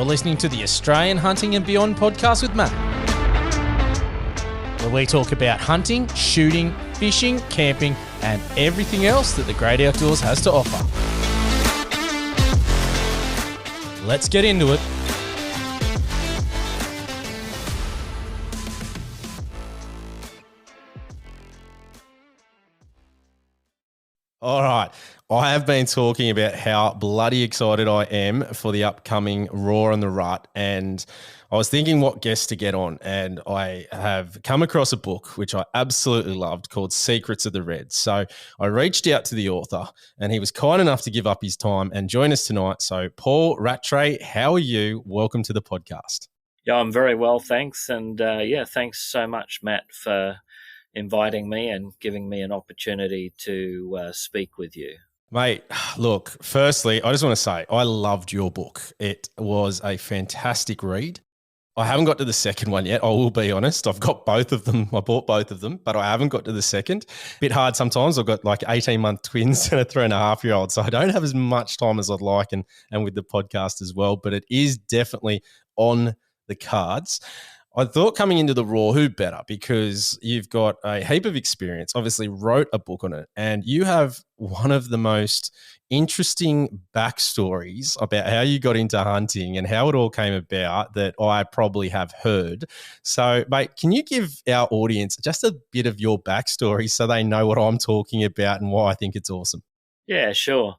You're listening to the Australian Hunting and Beyond podcast with Matt, where we talk about hunting, shooting, fishing, camping, and everything else that the great outdoors has to offer. Let's get into it. All right. I have been talking about how bloody excited I am for the upcoming Raw and the Rut, and I was thinking what guests to get on, and I have come across a book which I absolutely loved called Secrets of the Red. So I reached out to the author, and he was kind enough to give up his time and join us tonight. So Paul Rattray, how are you? Welcome to the podcast. Yeah, I'm very well, thanks. And thanks so much, Matt, for inviting me and giving me an opportunity to speak with you. Mate, look, firstly, I just want to say I loved your book. It was a fantastic read. I haven't got to the second one yet. I will be honest. I've got both of them. I bought both of them, but I haven't got to the second. Bit hard sometimes. I've got like 18-month twins and a 3.5-year-old. So I don't have as much time as I'd like and with the podcast as well, but it is definitely on the cards. I thought coming into the Raw, who better? Because you've got a heap of experience, obviously wrote a book on it, and you have one of the most interesting backstories about how you got into hunting and how it all came about that I probably have heard. So, mate, can you give our audience just a bit of your backstory so they know what I'm talking about and why I think it's awesome? Yeah, sure.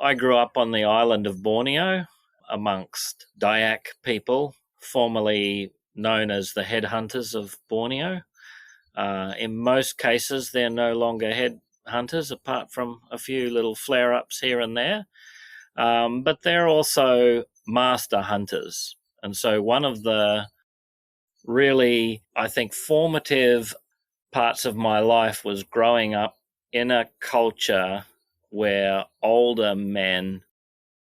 I grew up on the island of Borneo amongst Dayak people, formerly known as the headhunters of Borneo. In most cases, they're no longer headhunters, apart from a few little flare-ups here and there. But they're also master hunters. And so one of the really, I think, formative parts of my life was growing up in a culture where older men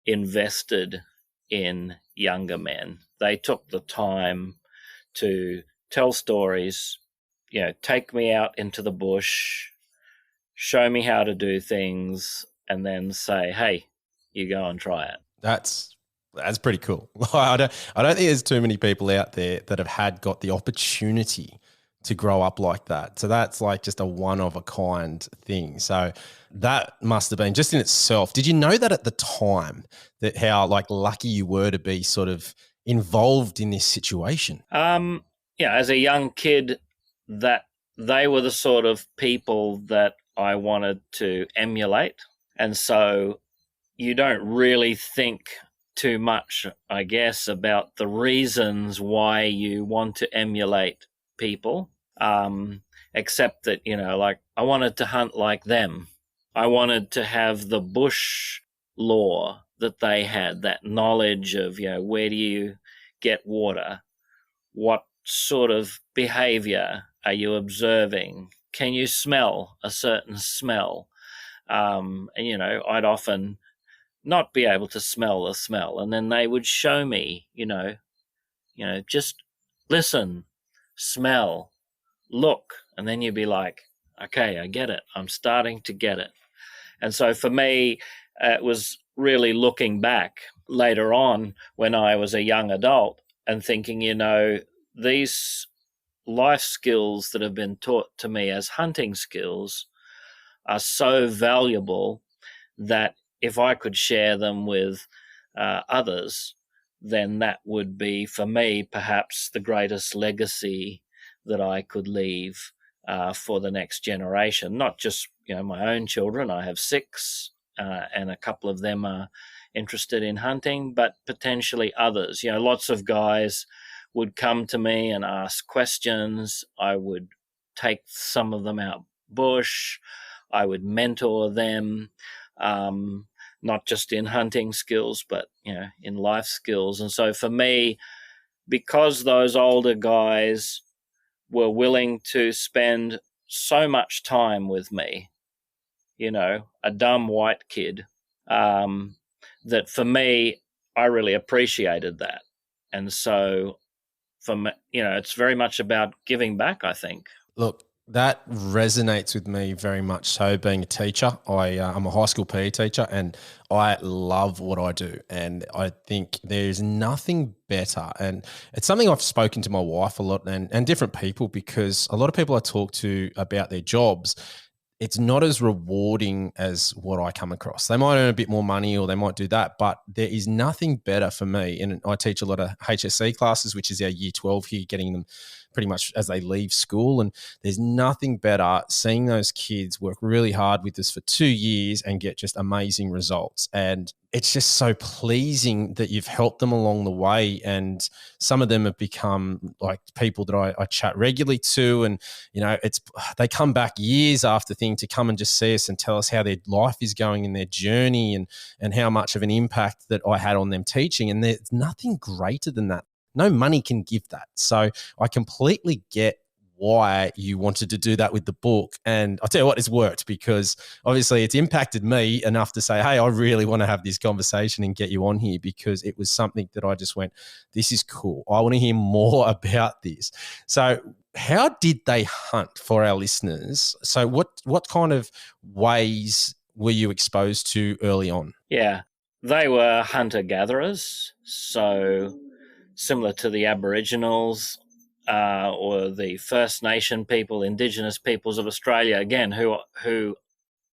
invested in younger men. They took the time to tell stories, take me out into the bush, show me how to do things, and then say, hey, you go and try it. That's pretty cool. I don't think there's too many people out there that have got the opportunity to grow up like that. So that's like just a one-of-a-kind thing. So that must have been just in itself. Did you know that at the time, that how like lucky you were to be sort of involved in this situation? As a young kid, that they were the sort of people that I wanted to emulate. And so you don't really think too much, I guess, about the reasons why you want to emulate people, except that, I wanted to hunt like them. I wanted to have the bush lore that they had, that knowledge of, where do you get water? What sort of behavior are you observing? Can you smell a certain smell? I'd often not be able to smell the smell. And then they would show me, just listen, smell, look. And then you'd be like, okay, I get it. I'm starting to get it. And so for me, it was really looking back later on when I was a young adult and thinking, these life skills that have been taught to me as hunting skills are so valuable that if I could share them with others, then that would be, for me, perhaps the greatest legacy that I could leave for the next generation. Not just, my own children. I have 6, and a couple of them are interested in hunting, but potentially others. Lots of guys would come to me and ask questions. I would take some of them out bush. I would mentor them, not just in hunting skills, but, in life skills. And so for me, because those older guys were willing to spend so much time with me, a dumb white kid, that for me, I really appreciated that. And so for me, it's very much about giving back, I think. Look, That resonates with me very much so, being a teacher. I'm a high school PE teacher and I love what I do. And I think there's nothing better. And it's something I've spoken to my wife a lot and different people, because a lot of people I talk to about their jobs, it's not as rewarding as what I come across. They might earn a bit more money or they might do that, but there is nothing better for me. And I teach a lot of HSC classes, which is our year 12 here, getting them pretty much as they leave school. And there's nothing better seeing those kids work really hard with us for 2 years and get just amazing results. And it's just so pleasing that you've helped them along the way. And some of them have become like people that I chat regularly to. And, they come back years after thing to come and just see us and tell us how their life is going in their journey, and how much of an impact that I had on them teaching. And there's nothing greater than that. No money can give that. So I completely get why you wanted to do that with the book. And I'll tell you what, it's worked, because obviously it's impacted me enough to say, hey, I really want to have this conversation and get you on here, because it was something that I just went, this is cool. I want to hear more about this. So how did they hunt, for our listeners? So what kind of ways were you exposed to early on? Yeah, they were hunter-gatherers, so similar to the Aboriginals or the First Nation people, Indigenous peoples of Australia, again, who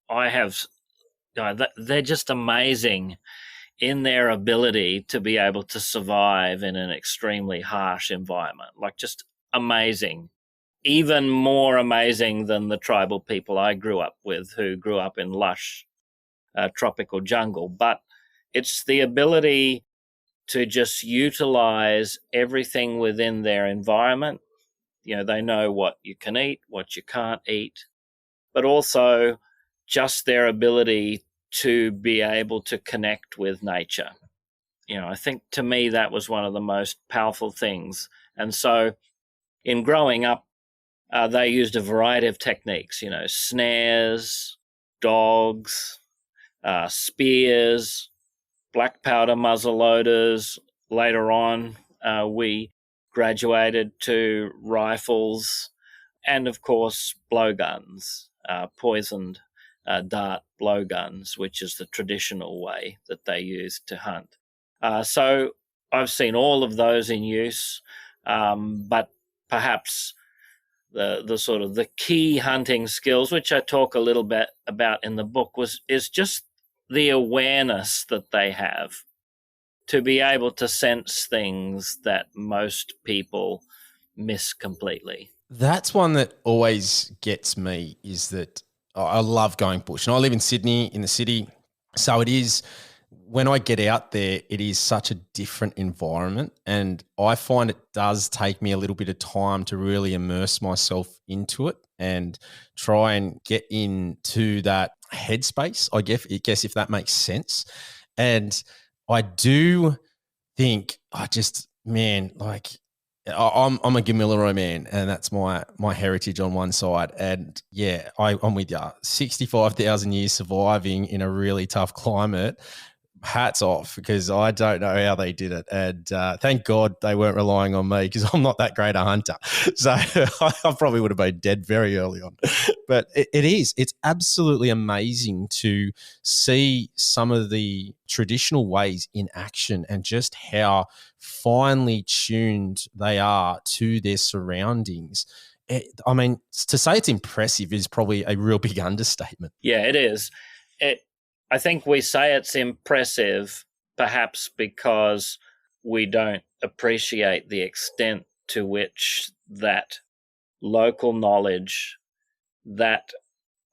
I have, they're just amazing in their ability to be able to survive in an extremely harsh environment, like just amazing. Even more amazing than the tribal people I grew up with, who grew up in lush tropical jungle. But it's the ability to just utilize everything within their environment. They know what you can eat, what you can't eat, but also just their ability to be able to connect with nature. I think to me that was one of the most powerful things. And so in growing up, they used a variety of techniques, snares, dogs, spears, black powder muzzleloaders. Later on, we graduated to rifles and, of course, blowguns, poisoned dart blowguns, which is the traditional way that they used to hunt. So I've seen all of those in use, but perhaps the sort of the key hunting skills, which I talk a little bit about in the book, is just the awareness that they have to be able to sense things that most people miss completely. That's one that always gets me, is that I love going bush. And I live in Sydney, in the city. So it is, when I get out there, it is such a different environment. And I find it does take me a little bit of time to really immerse myself into it and try and get into that headspace, I guess if that makes sense. And I do think I'm a Gamilaroi man, and that's my heritage on one side. And yeah, I'm with you. 65,000 years surviving in a really tough climate. Hats off, because I don't know how they did it. And thank God they weren't relying on me, because I'm not that great a hunter. So I probably would have been dead very early on. But it's absolutely amazing to see some of the traditional ways in action, and just how finely tuned they are to their surroundings. To say it's impressive is probably a real big understatement. Yeah, it is. I think we say it's impressive perhaps because we don't appreciate the extent to which that local knowledge, that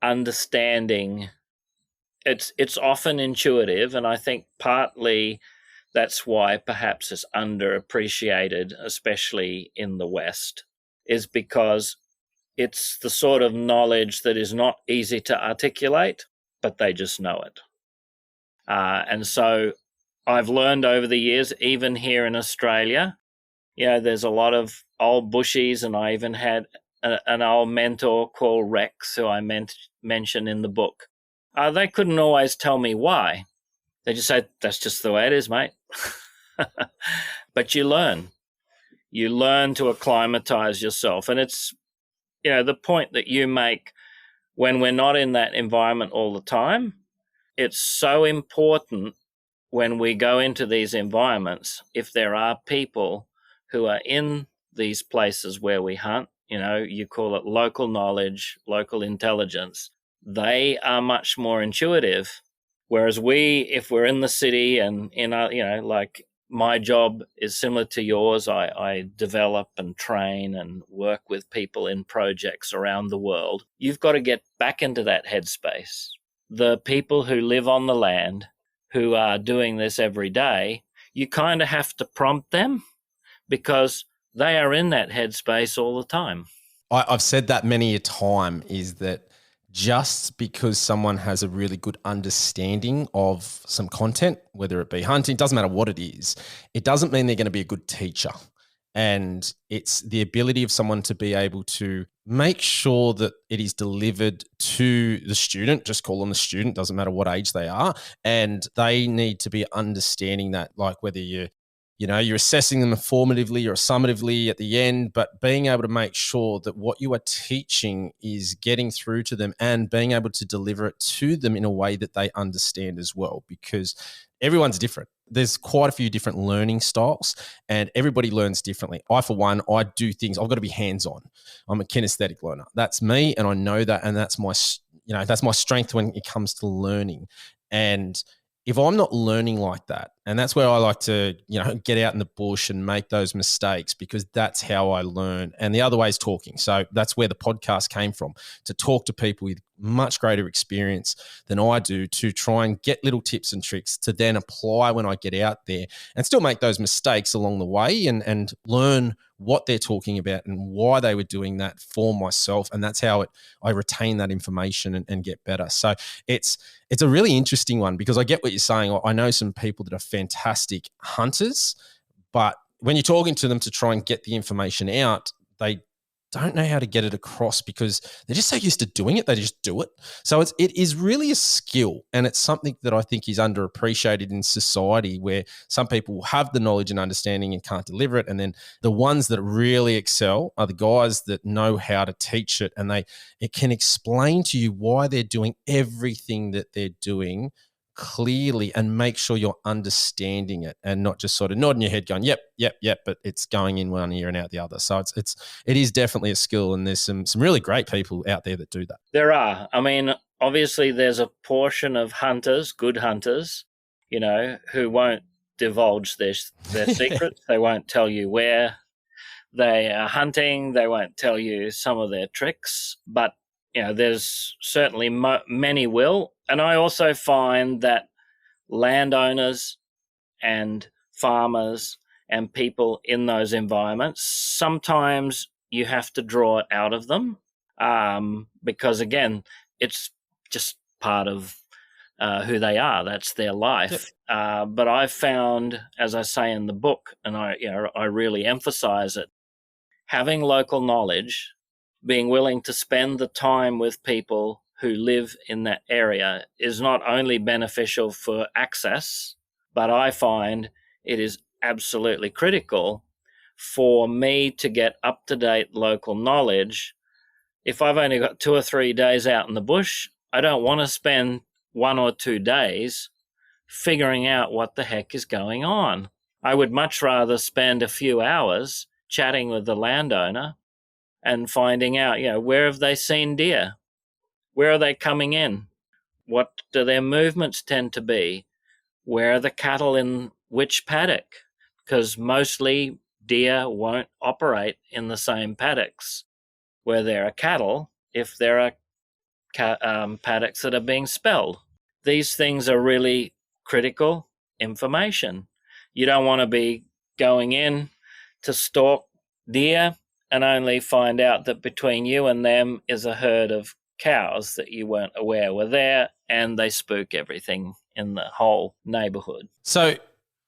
understanding, it's often intuitive, and I think partly that's why perhaps it's underappreciated, especially in the West, is because it's the sort of knowledge that is not easy to articulate, but they just know it. And so I've learned over the years, even here in Australia, there's a lot of old bushies, and I even had an old mentor called Rex, who I mention in the book. They couldn't always tell me why. They just said, that's just the way it is, mate. But you learn to acclimatize yourself. And the point that you make, when we're not in that environment all the time, it's so important when we go into these environments, if there are people who are in these places where we hunt, you call it local knowledge, local intelligence, they are much more intuitive. Whereas if we're in the city and like my job is similar to yours, I develop and train and work with people in projects around the world. You've got to get back into that headspace. The people who live on the land, who are doing this every day, you kind of have to prompt them because they are in that headspace all the time. I've said that many a time, is that just because someone has a really good understanding of some content, whether it be hunting, doesn't matter what it is, it doesn't mean they're going to be a good teacher. And it's the ability of someone to be able to make sure that it is delivered to the student, just call them the student, doesn't matter what age they are. And they need to be understanding that, like whether you're assessing them formatively or summatively at the end, but being able to make sure that what you are teaching is getting through to them and being able to deliver it to them in a way that they understand as well, because everyone's different. There's quite a few different learning styles and everybody learns differently. I, for one, I do things, I've got to be hands-on. I'm a kinesthetic learner. That's me, and I know that, and that's my strength when it comes to learning. And if I'm not learning like that, and that's where I like to, get out in the bush and make those mistakes, because that's how I learn. And the other way is talking. So that's where the podcast came from, to talk to people with much greater experience than I do, to try and get little tips and tricks to then apply when I get out there and still make those mistakes along the way and learn what they're talking about and why they were doing that for myself. And that's how I retain that information and get better. So it's a really interesting one, because I get what you're saying. I know some people that are fantastic hunters, but when you're talking to them to try and get the information out, they don't know how to get it across because they're just so used to doing it. They just do it. So it is really a skill, and it's something that I think is underappreciated in society, where some people have the knowledge and understanding and can't deliver it. And then the ones that really excel are the guys that know how to teach it, and it can explain to you why they're doing everything that they're doing clearly and make sure you're understanding it and not just sort of nodding your head going, yep, but it's going in one ear and out the other. So it is definitely a skill, and there's some really great people out there that do that. There are. I mean, obviously there's a portion of hunters, good hunters, who won't divulge their secrets. They won't tell you where they are hunting. They won't tell you some of their tricks, but there's certainly many will. And I also find that landowners and farmers and people in those environments, sometimes you have to draw it out of them because, again, it's just part of who they are. That's their life. Yep. But I've found, as I say in the book, and I really emphasize it, having local knowledge, being willing to spend the time with people who live in that area is not only beneficial for access, but I find it is absolutely critical for me to get up-to-date local knowledge. If I've only got 2 or 3 days out in the bush, I don't want to spend 1 or 2 days figuring out what the heck is going on. I would much rather spend a few hours chatting with the landowner and finding out, where have they seen deer? Where are they coming in? What do their movements tend to be? Where are the cattle in which paddock? Because mostly deer won't operate in the same paddocks where there are cattle if there are paddocks that are being spelled. These things are really critical information. You don't want to be going in to stalk deer and only find out that between you and them is a herd of cows that you weren't aware were there, and they spook everything in the whole neighborhood. So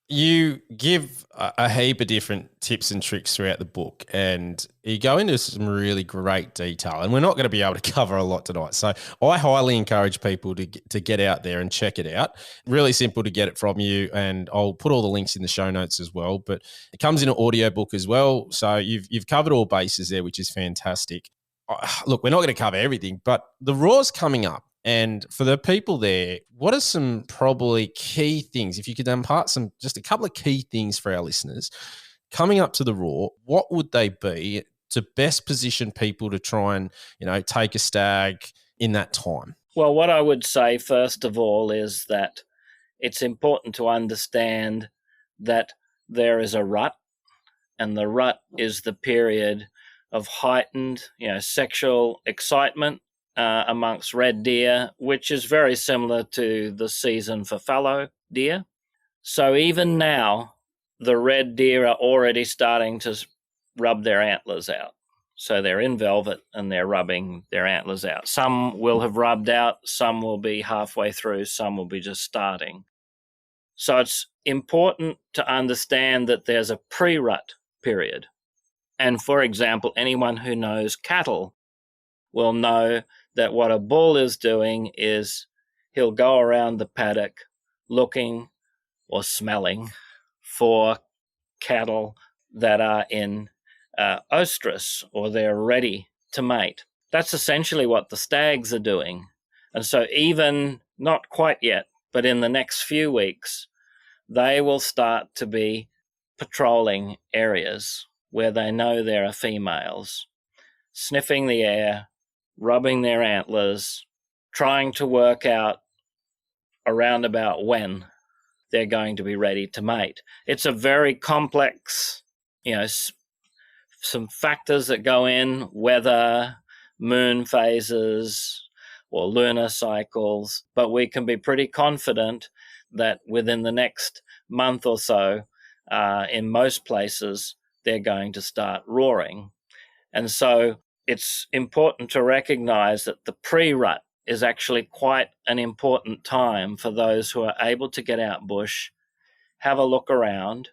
you give a heap of different tips and tricks throughout the book, and you go into some really great detail, and we're not going to be able to cover a lot tonight. So I highly encourage people to get out there and check it out. Really simple to get it from you, and I'll put all the links in the show notes as well, but it comes in an audiobook as well. So you've covered all bases there, which is fantastic. look, we're not going to cover everything, but the Raw's coming up. And for the people there, what are some probably key things? If you could impart just a couple of key things for our listeners coming up to the Raw, what would they be to best position people to try and, take a stag in that time? Well, what I would say, first of all, is that it's important to understand that there is a rut, and the rut is the period of heightened, sexual excitement amongst red deer, which is very similar to the season for fallow deer. So even now, the red deer are already starting to rub their antlers out. So they're in velvet and they're rubbing their antlers out. Some will have rubbed out, some will be halfway through, some will be just starting. So it's important to understand that there's a pre-rut period. And for example, anyone who knows cattle will know that what a bull is doing is he'll go around the paddock looking or smelling for cattle that are in oestrus, or they're ready to mate. That's essentially what the stags are doing. And so even, not quite yet, but in the next few weeks, they will start to be patrolling areas where they know there are females, sniffing the air, rubbing their antlers, trying to work out around about when they're going to be ready to mate. It's a very complex, some factors that go in, weather, moon phases, or lunar cycles, but we can be pretty confident that within the next month or so, in most places, they're going to start roaring. And so it's important to recognize that the pre-rut is actually quite an important time for those who are able to get out bush, have a look around,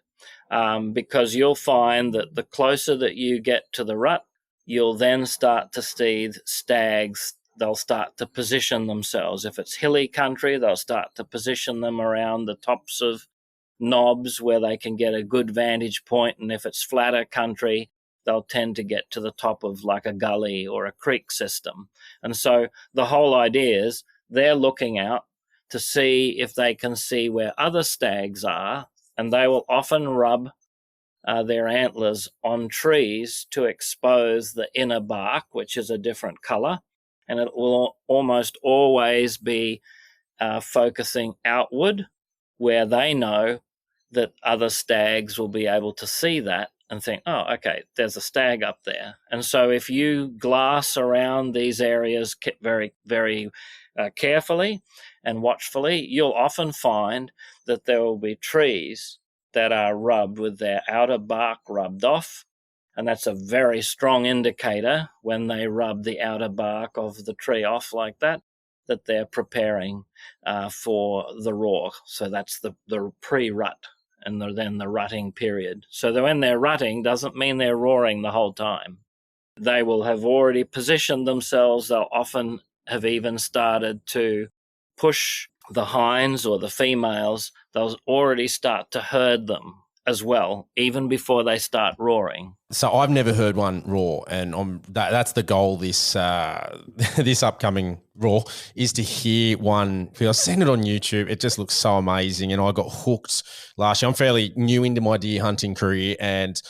because you'll find that the closer that you get to the rut, you'll then start to see stags. They'll start to position themselves. If it's hilly country, they'll start to position them around the tops of knobs where they can get a good vantage point. And if it's flatter country, they'll tend to get to the top of like a gully or a creek system. And so the whole idea is they're looking out to see if they can see where other stags are, and they will often rub their antlers on trees to expose the inner bark, which is a different color. And it will almost always be focusing outward, where they know that other stags will be able to see that and think, oh, okay, there's a stag up there. And so if you glass around these areas very, very carefully and watchfully, you'll often find that there will be trees that are rubbed with their outer bark rubbed off. And that's a very strong indicator when they rub the outer bark of the tree off like that they're preparing for the roar. So that's the pre-rut and then the rutting period. So that when they're rutting doesn't mean they're roaring the whole time. They will have already positioned themselves. They'll often have even started to push the hinds or the females. They'll already start to herd them as well, even before they start roaring. So I've never heard one roar, and that's the goal this this upcoming roar is to hear one. I've seen it on YouTube. It just looks so amazing, and I got hooked last year. I'm fairly new into my deer hunting career, and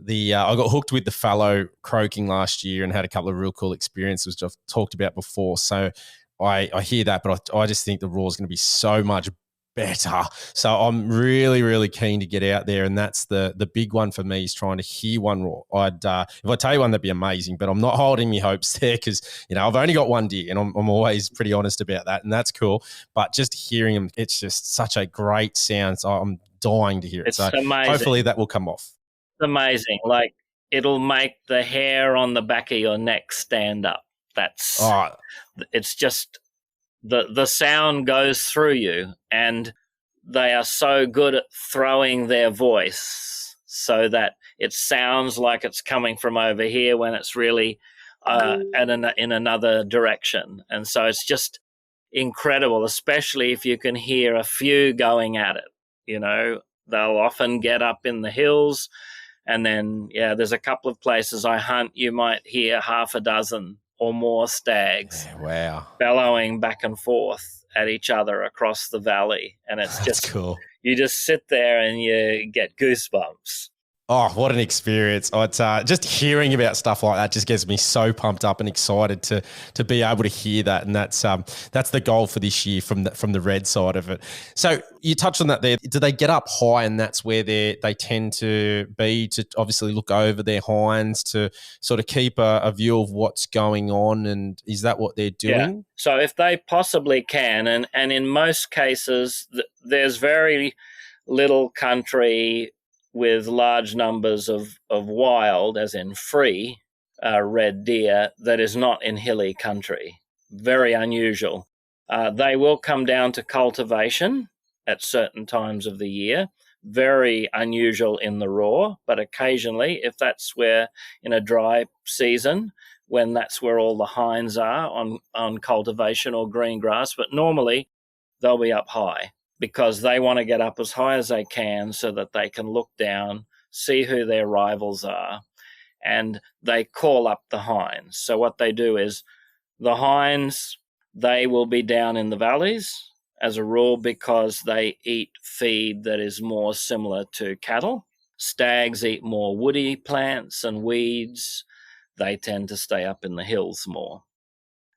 I got hooked with the fallow croaking last year and had a couple of real cool experiences, which I've talked about before. So I hear that, but I just think the roar is going to be so much better. So I'm really, really keen to get out there, and that's the big one for me is trying to hear one roar. If I tell you one, that'd be amazing, but I'm not holding my hopes there because I've only got one deer, and I'm always pretty honest about that, and that's cool. But just hearing them, it's just such a great sound. So I'm dying to hear it. It's so amazing. Hopefully that will come off. It's amazing. Like it'll make the hair on the back of your neck stand up. It's just. The sound goes through you, and they are so good at throwing their voice so that it sounds like it's coming from over here when it's really in another direction. And so it's just incredible, especially if you can hear a few going at it. They'll often get up in the hills And then, there's a couple of places I hunt. You might hear half a dozen or more stags Yeah, wow. bellowing back and forth at each other across the valley. And it's That's just, cool. you just sit there and you get goosebumps. Oh, what an experience. It's, just hearing about stuff like that just gets me so pumped up and excited to be able to hear that. And that's the goal for this year from the red side of it. So you touched on that there. Do they get up high, and that's where they tend to be, to obviously look over their hinds to sort of keep a view of what's going on? And is that what they're doing? Yeah. So if they possibly can, and in most cases, there's very little country with large numbers of wild, as in free, red deer that is not in hilly country. Very unusual. They will come down to cultivation at certain times of the year. Very unusual in the raw, but occasionally, if that's where in a dry season, when that's where all the hinds are on cultivation or green grass, but normally they'll be up high, because they want to get up as high as they can so that they can look down, see who their rivals are, and they call up the hinds. So what they do is the hinds, they will be down in the valleys as a rule because they eat feed that is more similar to cattle. Stags eat more woody plants and weeds. They tend to stay up in the hills more.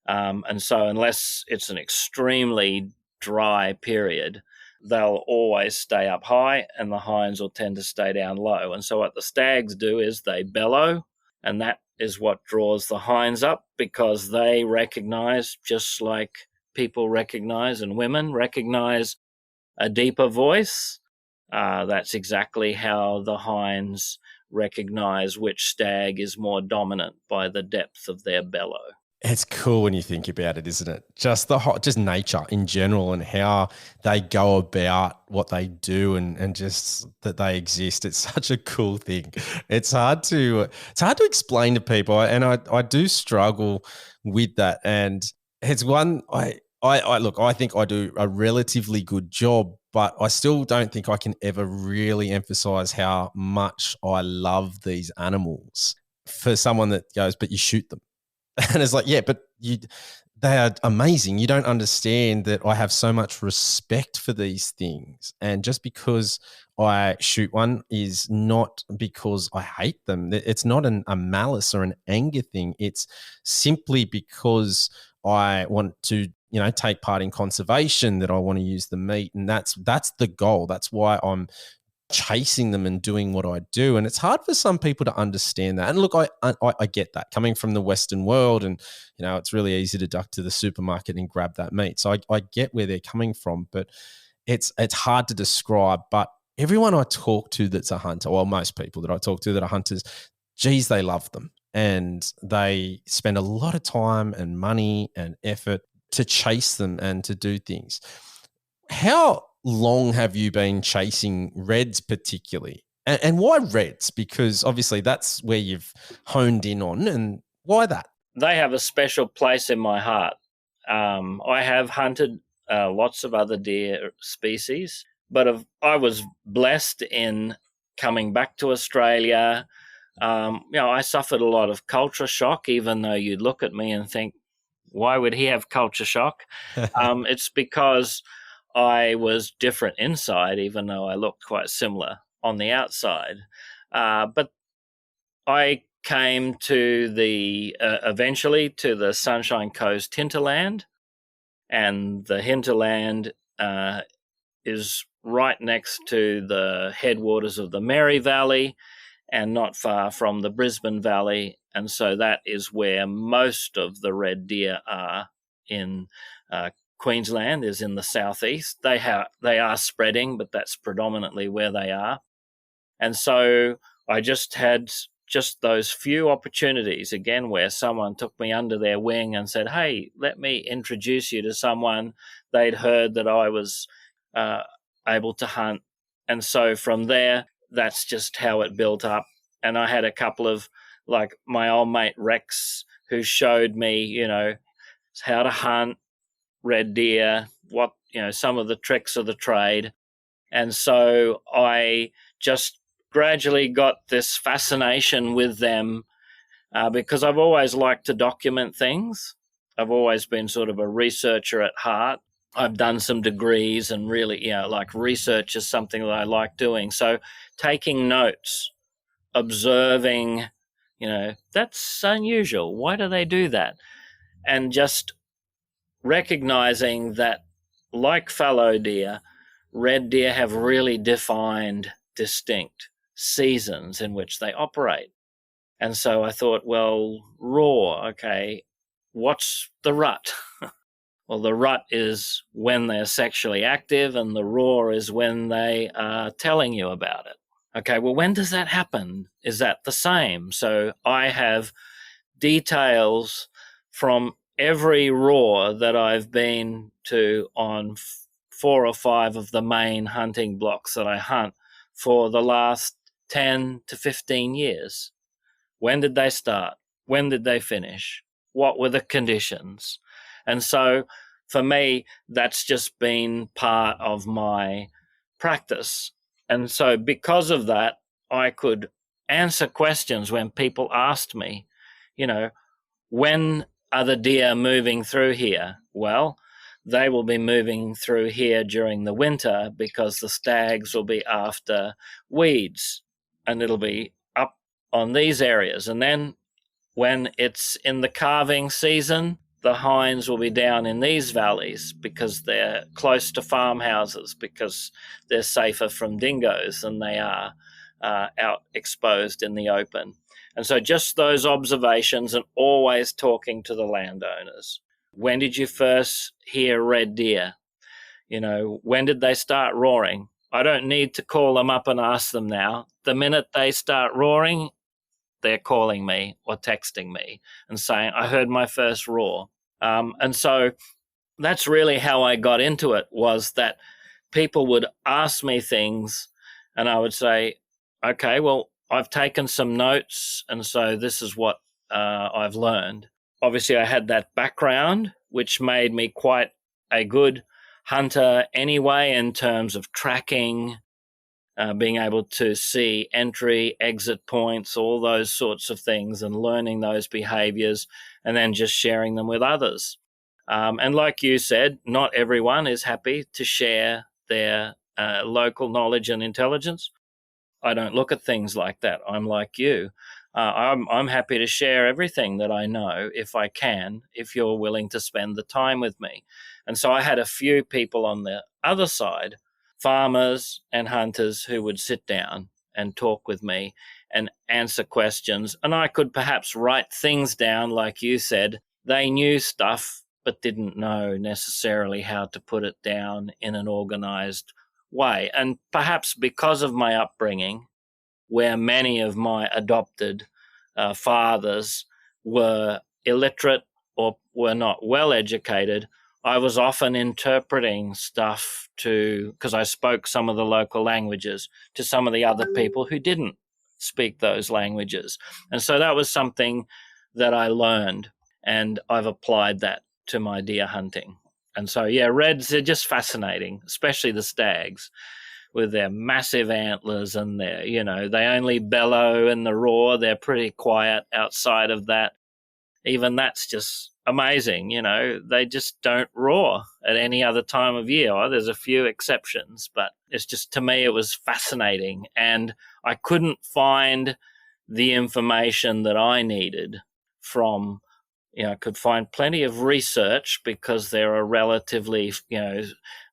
And so unless it's an extremely dry period, they'll always stay up high, and the hinds will tend to stay down low. And so what the stags do is they bellow, and that is what draws the hinds up, because they recognize, just like people recognize and women recognize, a deeper voice. That's exactly how the hinds recognize which stag is more dominant, by the depth of their bellow. It's cool when you think about it, isn't it? Just just nature in general, and how they go about what they do, and just that they exist. It's such a cool thing. It's hard to explain to people, and I do struggle with that. And it's one I look, I think I do a relatively good job, but I still don't think I can ever really emphasize how much I love these animals. For someone that goes, but you shoot them. And it's like, yeah, but they are amazing. You don't understand that I have so much respect for these things. And just because I shoot one is not because I hate them. It's not a malice or an anger thing. It's simply because I want to, take part in conservation, that I want to use the meat. And that's the goal. That's why I'm chasing them and doing what I do. And it's hard for some people to understand that. And look, I get that coming from the Western world, and it's really easy to duck to the supermarket and grab that meat. So I get where they're coming from, but it's hard to describe. But everyone I talk to that's a hunter, well, most people that I talk to that are hunters, geez, they love them, and they spend a lot of time and money and effort to chase them and to do things. How long have you been chasing reds particularly? And why reds? Because obviously that's where you've honed in on. And why that? They have a special place in my heart. I have hunted lots of other deer species, but I was blessed in coming back to Australia. I suffered a lot of culture shock, even though you'd look at me and think, why would he have culture shock? It's because I was different inside, even though I looked quite similar on the outside. But I came to eventually to the Sunshine Coast hinterland, and the hinterland is right next to the headwaters of the Mary Valley and not far from the Brisbane Valley. And so that is where most of the red deer are in Queensland, is in the southeast. They are spreading, but that's predominantly where they are. And so I just had those few opportunities, again, where someone took me under their wing and said, hey, let me introduce you to someone. They'd heard that I was able to hunt. And so from there, that's just how it built up. And I had a couple of, like my old mate Rex, who showed me, how to hunt red deer, some of the tricks of the trade. And so I just gradually got this fascination with them because I've always liked to document things. I've always been sort of a researcher at heart. I've done some degrees and really, like research is something that I like doing. So taking notes, observing, that's unusual. Why do they do that? And just recognizing that, like fallow deer, red deer have really defined, distinct seasons in which they operate. And so I thought, well, roar, okay, what's the rut? Well, the rut is when they're sexually active, and the roar is when they are telling you about it. Okay, well, when does that happen? Is that the same? So I have details from every roar that I've been to on 4 or 5 of the main hunting blocks that I hunt for the last 10 to 15 years. When did they start? When did they finish? What were the conditions? And so for me, that's just been part of my practice. And so because of that, I could answer questions when people asked me, when are the deer moving through here? Well, they will be moving through here during the winter because the stags will be after weeds, and it'll be up on these areas. And then when it's in the calving season, the hinds will be down in these valleys because they're close to farmhouses, because they're safer from dingoes than they are out exposed in the open. And so just those observations, and always talking to the landowners. When did you first hear red deer? When did they start roaring? I don't need to call them up and ask them now. The minute they start roaring, they're calling me or texting me and saying, I heard my first roar. And so that's really how I got into it, was that people would ask me things and I would say, okay, well, I've taken some notes, and so this is what I've learned. Obviously, I had that background, which made me quite a good hunter anyway, in terms of tracking, being able to see entry, exit points, all those sorts of things, and learning those behaviors, and then just sharing them with others. And like you said, not everyone is happy to share their local knowledge and intelligence. I don't look at things like that. I'm like you. I'm happy to share everything that I know if I can, if you're willing to spend the time with me. And so I had a few people on the other side, farmers and hunters, who would sit down and talk with me and answer questions. And I could perhaps write things down, like you said. They knew stuff, but didn't know necessarily how to put it down in an organized way. And perhaps because of my upbringing, where many of my adopted fathers were illiterate or were not well educated, I was often interpreting stuff because I spoke some of the local languages, to some of the other people who didn't speak those languages. And so that was something that I learned, and I've applied that to my deer hunting. And so, reds are just fascinating, especially the stags with their massive antlers and their, they only bellow and the roar. They're pretty quiet outside of that. Even that's just amazing. They just don't roar at any other time of year. There's a few exceptions, but it's just, to me, it was fascinating. And I couldn't find the information that I needed from, I could find plenty of research because they're a relatively,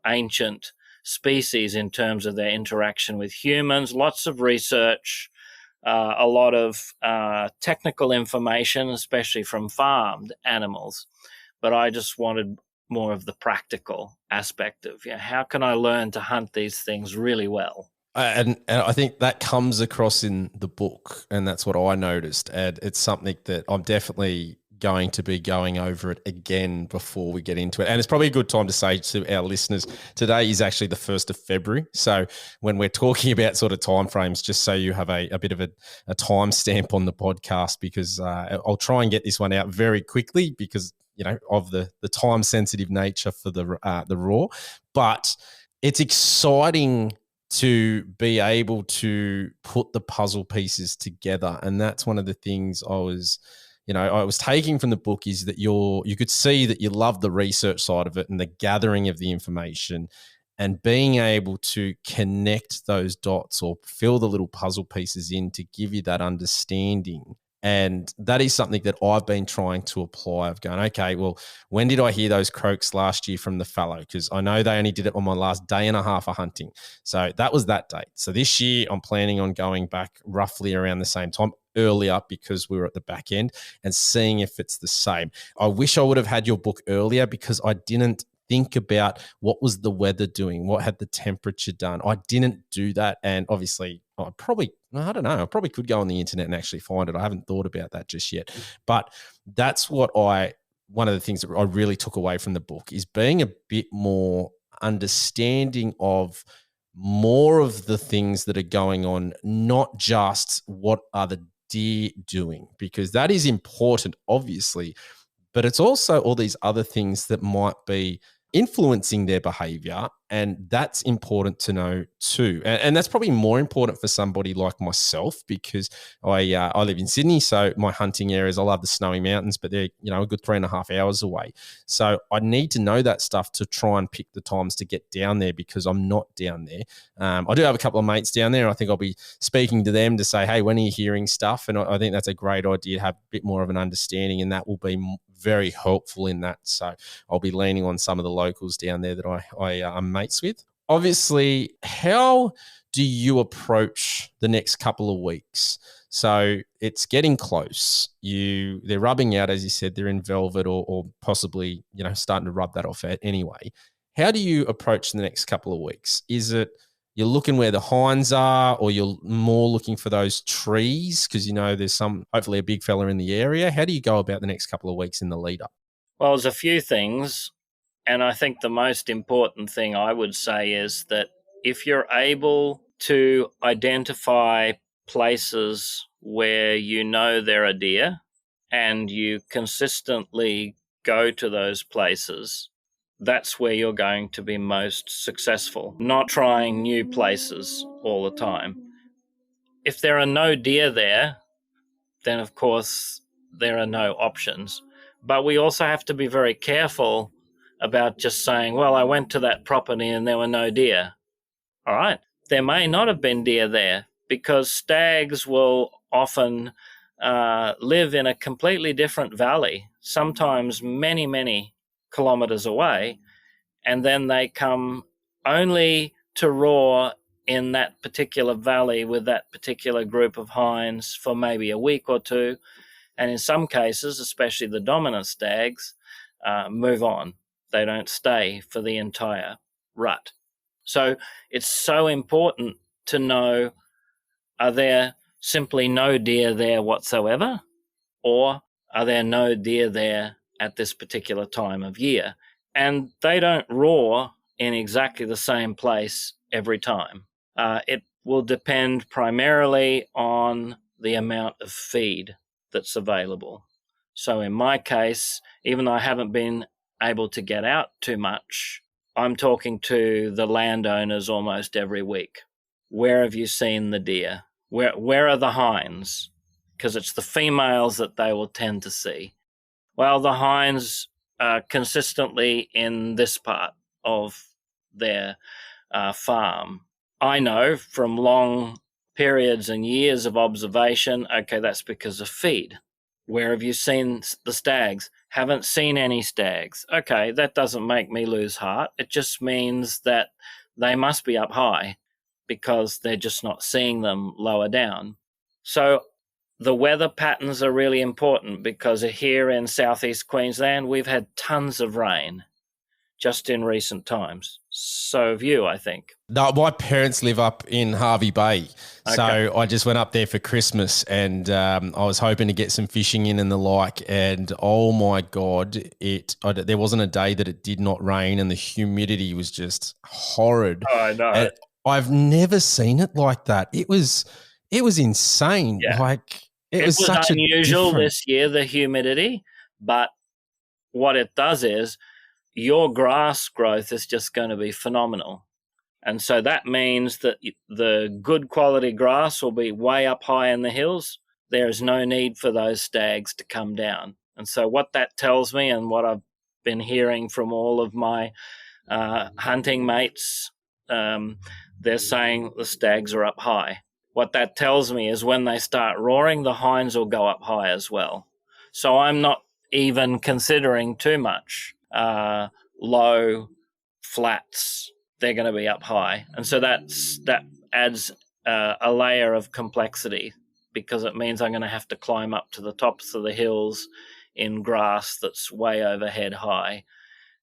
ancient species in terms of their interaction with humans, lots of research, a lot of technical information, especially from farmed animals. But I just wanted more of the practical aspect of, how can I learn to hunt these things really well? And I think that comes across in the book, and that's what I noticed. And it's something that I'm definitely going to be going over it again before we get into it. And it's probably a good time to say to our listeners, today is actually the 1st of February. So when we're talking about sort of timeframes, just so you have a bit of a timestamp on the podcast, because I'll try and get this one out very quickly because, of the time sensitive nature for the raw. But it's exciting to be able to put the puzzle pieces together. And that's one of the things I was taking from the book, is that you could see that you love the research side of it and the gathering of the information, and being able to connect those dots or fill the little puzzle pieces in to give you that understanding. And that is something that I've been trying to apply. Of going, okay, well, when did I hear those croaks last year from the fallow? Because I know they only did it on my last day and a half of hunting. So that was that date. So this year I'm planning on going back roughly around the same time, earlier, because we were at the back end, and seeing if it's the same. I wish I would have had your book earlier, because I didn't think about what was the weather doing, what had the temperature done. I didn't do that. And obviously I don't know, I probably could go on the internet and actually find it. I haven't thought about that just yet. But that's one of the things that I really took away from the book, is being a bit more understanding of more of the things that are going on, not just what are the deer doing, because that is important, obviously, but it's also all these other things that might be influencing their behavior. And that's important to know too. And that's probably more important for somebody like myself, because I live in Sydney. So my hunting areas, I love the snowy mountains, but they're, a good 3.5 hours away. So I need to know that stuff to try and pick the times to get down there, because I'm not down there. I do have a couple of mates down there. I think I'll be speaking to them to say, hey, when are you hearing stuff? And I think that's a great idea to have a bit more of an understanding, and that will be very helpful in that. So I'll be leaning on some of the locals down there that I'm mates with. Obviously, how do you approach the next couple of weeks? So it's getting close. They're rubbing out, as you said, they're in velvet, or possibly, starting to rub that off anyway. How do you approach the next couple of weeks? Is it you're looking where the hinds are, or you're more looking for those trees because there's hopefully a big fella in the area? How do you go about the next couple of weeks in the lead up? Well, there's a few things. And I think the most important thing I would say is that if you're able to identify places where there are deer, and you consistently go to those places, that's where you're going to be most successful, not trying new places all the time. If there are no deer there, then of course there are no options. But we also have to be very careful about just saying, well, I went to that property and there were no deer. All right, there may not have been deer there, because stags will often live in a completely different valley, sometimes many, many kilometers away, and then they come only to roar in that particular valley with that particular group of hinds for maybe a week or two. And in some cases, especially the dominant stags, move on. They don't stay for the entire rut. So it's so important to know, are there simply no deer there whatsoever, or are there no deer there at this particular time of year? And they don't roar in exactly the same place every time. It will depend primarily on the amount of feed that's available. So in my case, even though I haven't been able to get out too much, I'm talking to the landowners almost every week. Where have you seen the deer? Where are the hinds? Because it's the females that they will tend to see. Well, the hinds are consistently in this part of their farm. I know from long periods and years of observation, okay, that's because of feed. Where have you seen the stags? Haven't seen any stags. Okay, that doesn't make me lose heart. It just means that they must be up high, because they're just not seeing them lower down. So the weather patterns are really important, because here in southeast Queensland, we've had tons of rain just in recent times. So have you, I think. No, my parents live up in Hervey Bay. Okay. So I just went up there for Christmas, and I was hoping to get some fishing in and the like. And oh my God, there wasn't a day that it did not rain, and the humidity was just horrid. Oh, I know. And I've never seen it like that. It was insane. Yeah. Like it was such unusual this year, the humidity, but what it does is your grass growth is just going to be phenomenal. And so that means that the good quality grass will be way up high in the hills. There is no need for those stags to come down. And so what that tells me, and what I've been hearing from all of my hunting mates, they're saying the stags are up high. What that tells me is when they start roaring, the hinds will go up high as well. So I'm not even considering too much low flats. They're going to be up high. And so that adds a layer of complexity, because it means I'm going to have to climb up to the tops of the hills in grass that's way overhead high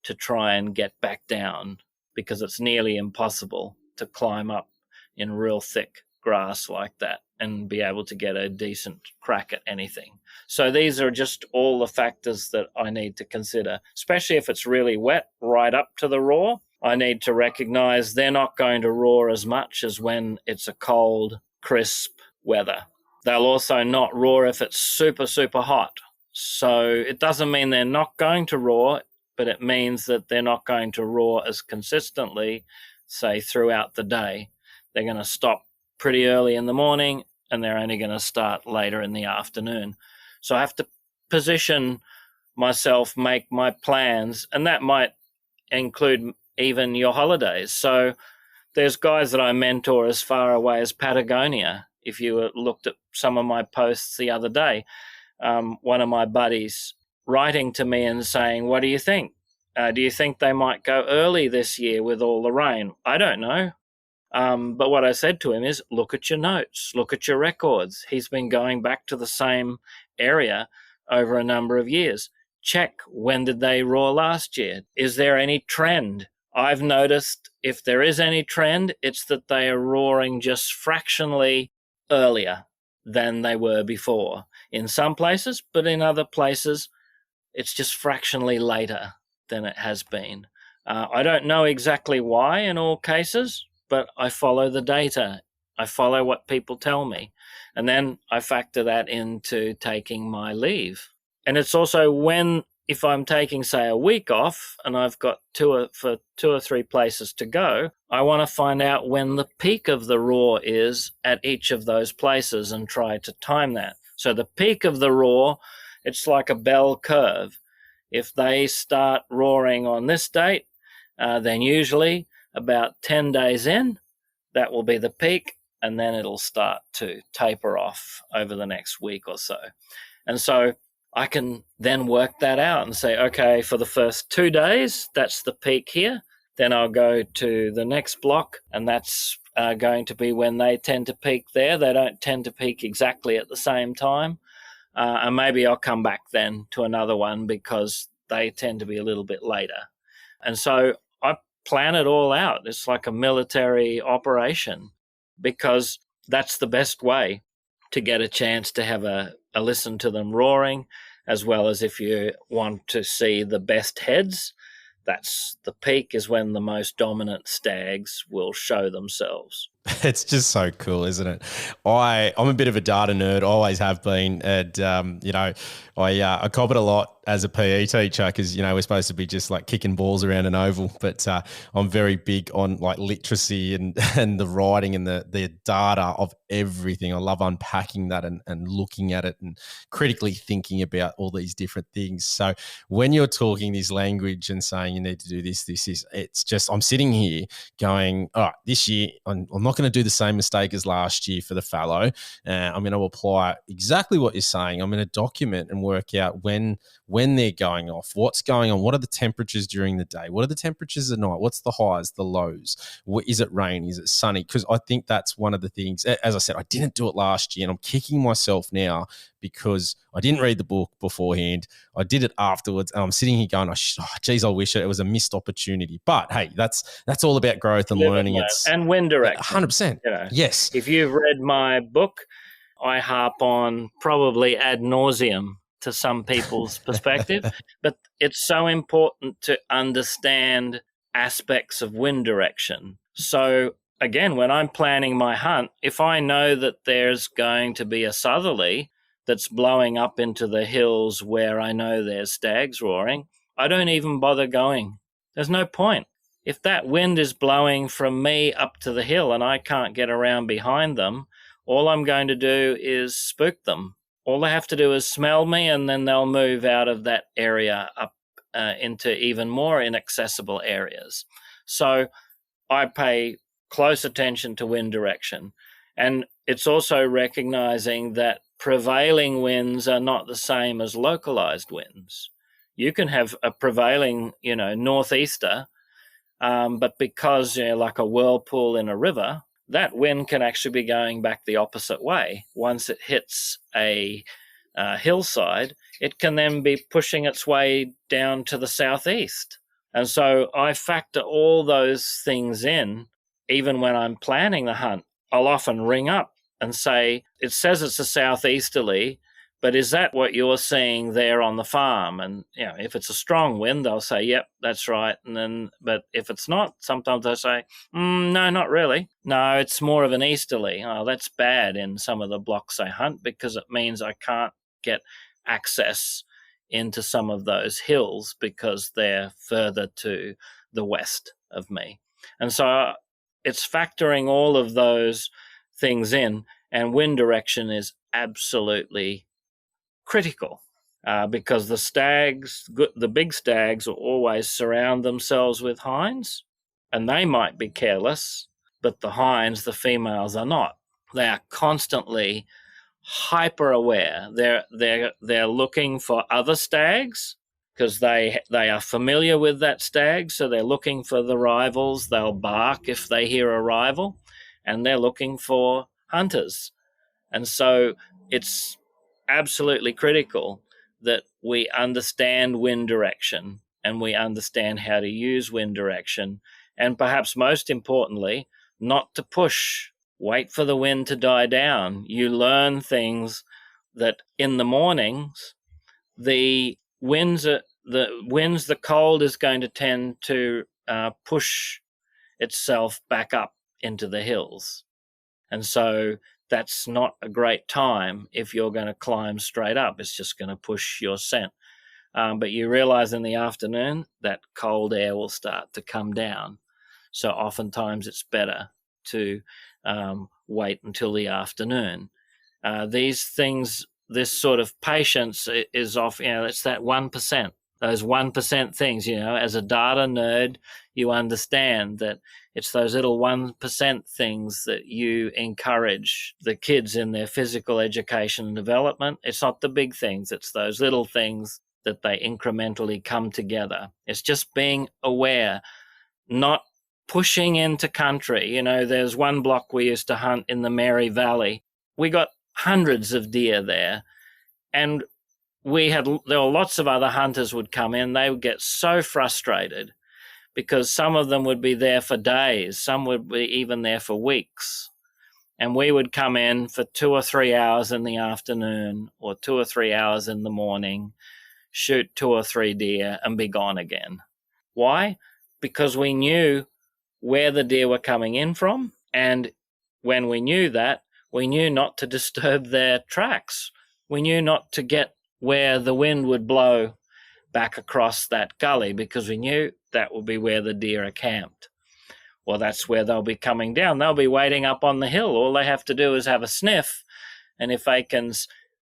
to try and get back down, because it's nearly impossible to climb up in real thick grass like that and be able to get a decent crack at anything. So these are just all the factors that I need to consider, especially if it's really wet right up to the roar. I need to recognize they're not going to roar as much as when it's a cold, crisp weather. They'll also not roar if it's super, super hot. So it doesn't mean they're not going to roar, but it means that they're not going to roar as consistently, say, throughout the day. They're going to stop pretty early in the morning, and they're only going to start later in the afternoon. So I have to position myself, make my plans, and that might include even your holidays. So there's guys that I mentor as far away as Patagonia. If you looked at some of my posts the other day, one of my buddies writing to me and saying, what do you think? Do you think they might go early this year with all the rain? I don't know. But what I said to him is, look at your notes, look at your records. He's been going back to the same area over a number of years. Check, when did they roar last year? Is there any trend? I've noticed if there is any trend, it's that they are roaring just fractionally earlier than they were before. In some places, but in other places, it's just fractionally later than it has been. I don't know exactly why in all cases, but I follow the data. I follow what people tell me. And then I factor that into taking my leave. And it's also if I'm taking, say, a week off and I've got two or three places to go, I want to find out when the peak of the roar is at each of those places and try to time that. So the peak of the roar, it's like a bell curve. If they start roaring on this date, then usually about 10 days in, that will be the peak, and then it'll start to taper off over the next week or so. And so I can then work that out and say, okay, for the first 2 days, that's the peak here. Then I'll go to the next block, and that's going to be when they tend to peak there. They don't tend to peak exactly at the same time. And maybe I'll come back then to another one because they tend to be a little bit later. And so I plan it all out. It's like a military operation, because that's the best way to get a chance to have a listen to them roaring, as well as if you want to see the best heads. That's the peak is when the most dominant stags will show themselves. It's just so cool, isn't it? I'm a bit of a data nerd, I always have been. And, I cop it a lot as a PE teacher because, we're supposed to be just like kicking balls around an oval. But I'm very big on like literacy and the writing and the data of everything. I love unpacking that and looking at it and critically thinking about all these different things. So when you're talking this language and saying you need to do this, it's just, I'm sitting here going, all right, this year I'm not going to do the same mistake as last year for the fallow. I'm going to apply exactly what you're saying. I'm going to document and work out when they're going off, what's going on, what are the temperatures during the day, what are the temperatures at night, what's the highs, the lows, is it rainy, is it sunny? Because I think that's one of the things, as I said, I didn't do it last year and I'm kicking myself now because I didn't read the book beforehand. I did it afterwards and I'm sitting here going, geez, I wish it was a missed opportunity. But hey, that's all about growth and learning. And wind direction. 100%. Yes. If you've read my book, I harp on probably ad nauseum to some people's perspective, but it's so important to understand aspects of wind direction. So again, when I'm planning my hunt, if I know that there's going to be a southerly that's blowing up into the hills where I know there's stags roaring, I don't even bother going. There's no point. If that wind is blowing from me up to the hill and I can't get around behind them, all I'm going to do is spook them. All they have to do is smell me, and then they'll move out of that area up into even more inaccessible areas. So I pay close attention to wind direction. And it's also recognizing that prevailing winds are not the same as localized winds. You can have a prevailing, northeaster, but because, like a whirlpool in a river, that wind can actually be going back the opposite way. Once it hits a hillside, it can then be pushing its way down to the southeast. And so I factor all those things in, even when I'm planning the hunt. I'll often ring up and say, it says it's a southeasterly, but is that what you're seeing there on the farm? And if it's a strong wind, they'll say, yep, that's right. And then, but if it's not, sometimes they say, no, not really. No, it's more of an easterly. Oh, that's bad in some of the blocks I hunt, because it means I can't get access into some of those hills because they're further to the west of me. And so it's factoring all of those things in, and wind direction is absolutely critical, because the big stags will always surround themselves with hinds, and they might be careless, but the hinds, the females, are not. They are constantly hyper aware. They're looking for other stags because they are familiar with that stag, so they're looking for the rivals. They'll bark if they hear a rival, and they're looking for hunters. And so it's absolutely critical that we understand wind direction, and we understand how to use wind direction, and perhaps most importantly, not to push. Wait for the wind to die down. You learn things that in the mornings, the cold is going to tend to push itself back up into the hills. And so that's not a great time if you're going to climb straight up. It's just going to push your scent. But you realize in the afternoon that cold air will start to come down. So oftentimes it's better to wait until the afternoon. These things, this sort of patience is off, it's that 1%. Those 1% things, as a data nerd, you understand that it's those little 1% things that you encourage the kids in their physical education and development. It's not the big things. It's those little things that they incrementally come together. It's just being aware, not pushing into country. There's one block we used to hunt in the Mary Valley. We got hundreds of deer there, and there were lots of other hunters would come in. They would get so frustrated because some of them would be there for days. Some would be even there for weeks. And we would come in for 2 or 3 hours in the afternoon or 2 or 3 hours in the morning, shoot 2 or 3 deer and be gone again. Why? Because we knew where the deer were coming in from. And when we knew that, we knew not to disturb their tracks. We knew not to get where the wind would blow back across that gully, because we knew that would be where the deer are camped. Well, that's where they'll be coming down. They'll be waiting up on the hill. All they have to do is have a sniff. And if they can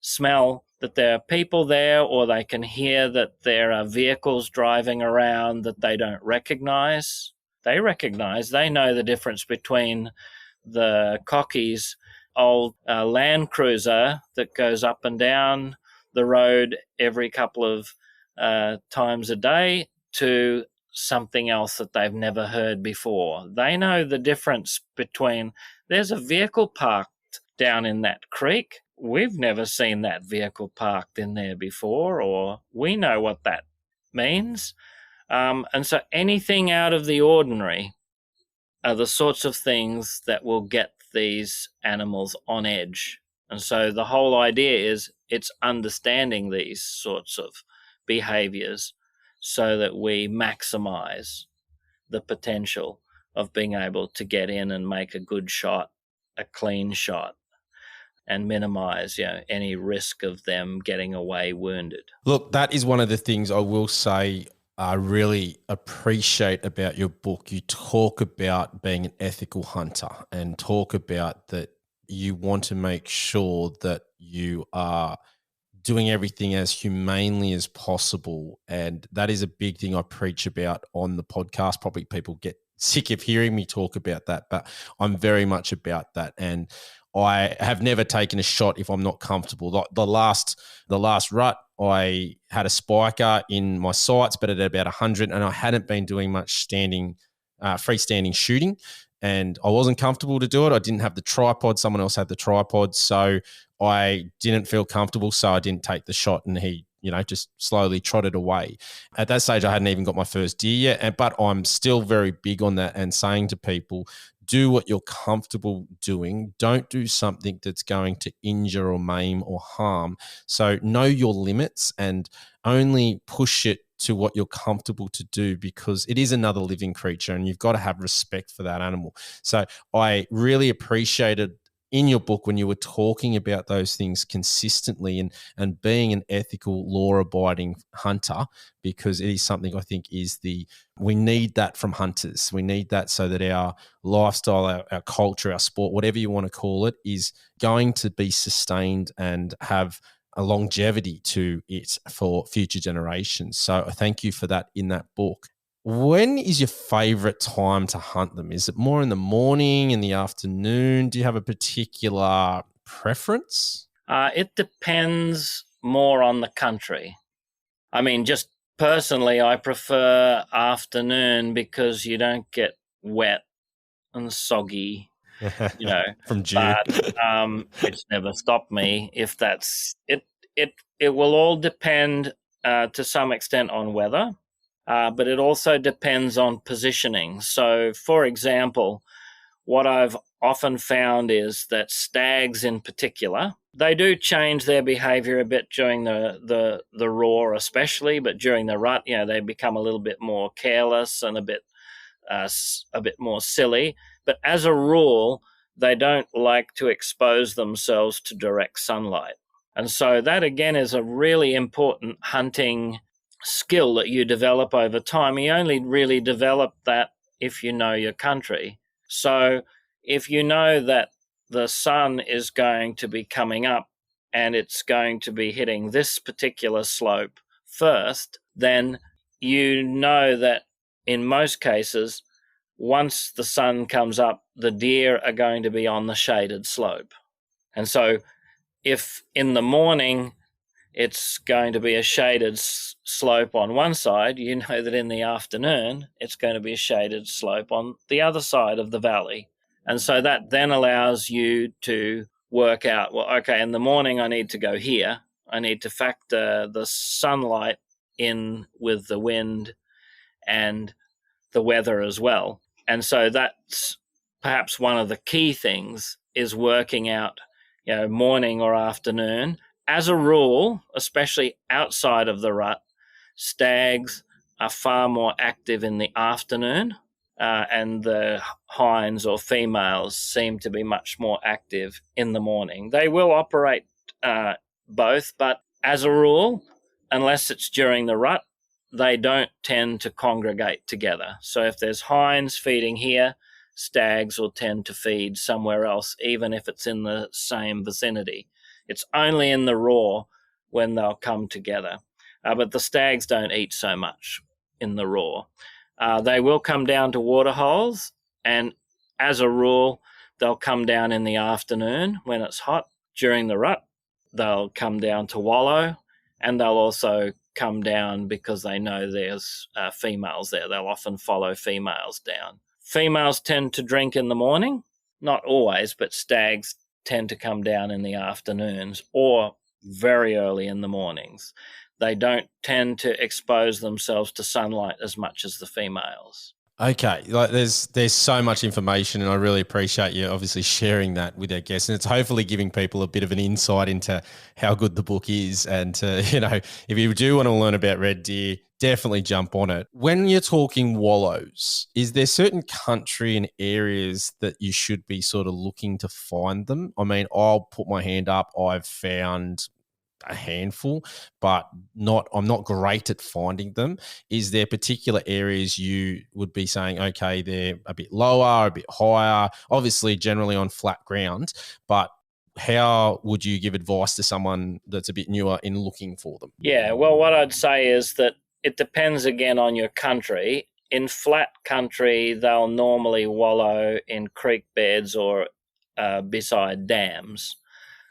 smell that there are people there, or they can hear that there are vehicles driving around that they don't recognize, they know the difference between the cocky's old Land Cruiser that goes up and down the road every couple of times a day to something else that they've never heard before. They know the difference between, there's a vehicle parked down in that creek. We've never seen that vehicle parked in there before, or we know what that means. And so anything out of the ordinary are the sorts of things that will get these animals on edge. And so the whole idea is it's understanding these sorts of behaviors so that we maximize the potential of being able to get in and make a good shot, a clean shot, and minimize any risk of them getting away wounded. Look, that is one of the things I will say I really appreciate about your book. You talk about being an ethical hunter and talk about that you want to make sure that you are doing everything as humanely as possible. And that is a big thing I preach about on the podcast. Probably people get sick of hearing me talk about that, but I'm very much about that. And I have never taken a shot if I'm not comfortable. Like the last rut, I had a spiker in my sights, but at about 100, and I hadn't been doing much freestanding shooting, and I wasn't comfortable to do it. I didn't have the tripod. Someone else had the tripod, so I didn't feel comfortable, so I didn't take the shot, and he, just slowly trotted away. At that stage, I hadn't even got my first deer yet, but I'm still very big on that and saying to people, do what you're comfortable doing. Don't do something that's going to injure or maim or harm. So know your limits and only push it to what you're comfortable to do, because it is another living creature and you've got to have respect for that animal. So I really appreciated in your book when you were talking about those things consistently and being an ethical, law-abiding hunter, because it is something I think we need that from hunters. We need that so that our lifestyle, our culture, our sport, whatever you want to call it, is going to be sustained and have a longevity to it for future generations. So I thank you for that in that book. When is your favorite time to hunt them? Is it more in the morning, in the afternoon? Do you have a particular preference? It depends more on the country. I mean, just personally, I prefer afternoon because you don't get wet and soggy, From June. But it's never stopped me. If that's it, it will all depend to some extent on weather. But it also depends on positioning. So, for example, what I've often found is that stags in particular, they do change their behavior a bit during the roar especially, but during the rut, they become a little bit more careless and a bit more silly. But as a rule, they don't like to expose themselves to direct sunlight. And so that, again, is a really important hunting skill that you develop over time. You only really develop that if you know your country. So if you know that the sun is going to be coming up and it's going to be hitting this particular slope first, then you know that in most cases, once the sun comes up, the deer are going to be on the shaded slope. And so if in the morning it's going to be a shaded slope on one side, you know that in the afternoon it's going to be a shaded slope on the other side of the valley. And so that then allows you to work out, well, okay, in the morning I need to go here. I need to factor the sunlight in with the wind and the weather as well. And so that's perhaps one of the key things, is working out, morning or afternoon. As a rule, especially outside of the rut, stags are far more active in the afternoon, and the hinds or females seem to be much more active in the morning. They will operate both, but as a rule, unless it's during the rut, they don't tend to congregate together. So if there's hinds feeding here, stags will tend to feed somewhere else, even if it's in the same vicinity. It's only in the roar when they'll come together. But the stags don't eat so much in the roar. They will come down to water holes, and as a rule, they'll come down in the afternoon when it's hot. During the rut, they'll come down to wallow, and they'll also come down because they know there's females there. They'll often follow females down. Females tend to drink in the morning, not always, but stags tend to come down in the afternoons or very early in the mornings. They don't tend to expose themselves to sunlight as much as the females. Okay, like there's so much information, and I really appreciate you obviously sharing that with our guests, and it's hopefully giving people a bit of an insight into how good the book is. And if you do want to learn about red deer, definitely jump on it. When you're talking wallows, is there certain country and areas that you should be sort of looking to find them? I mean, I'll put my hand up. I've found a handful, but I'm not great at finding them. Is there particular areas you would be saying, okay, they're a bit lower, a bit higher, obviously generally on flat ground, but how would you give advice to someone that's a bit newer in looking for them? Yeah, well, what I'd say is that it depends again on your country. In flat country, they'll normally wallow in creek beds or beside dams.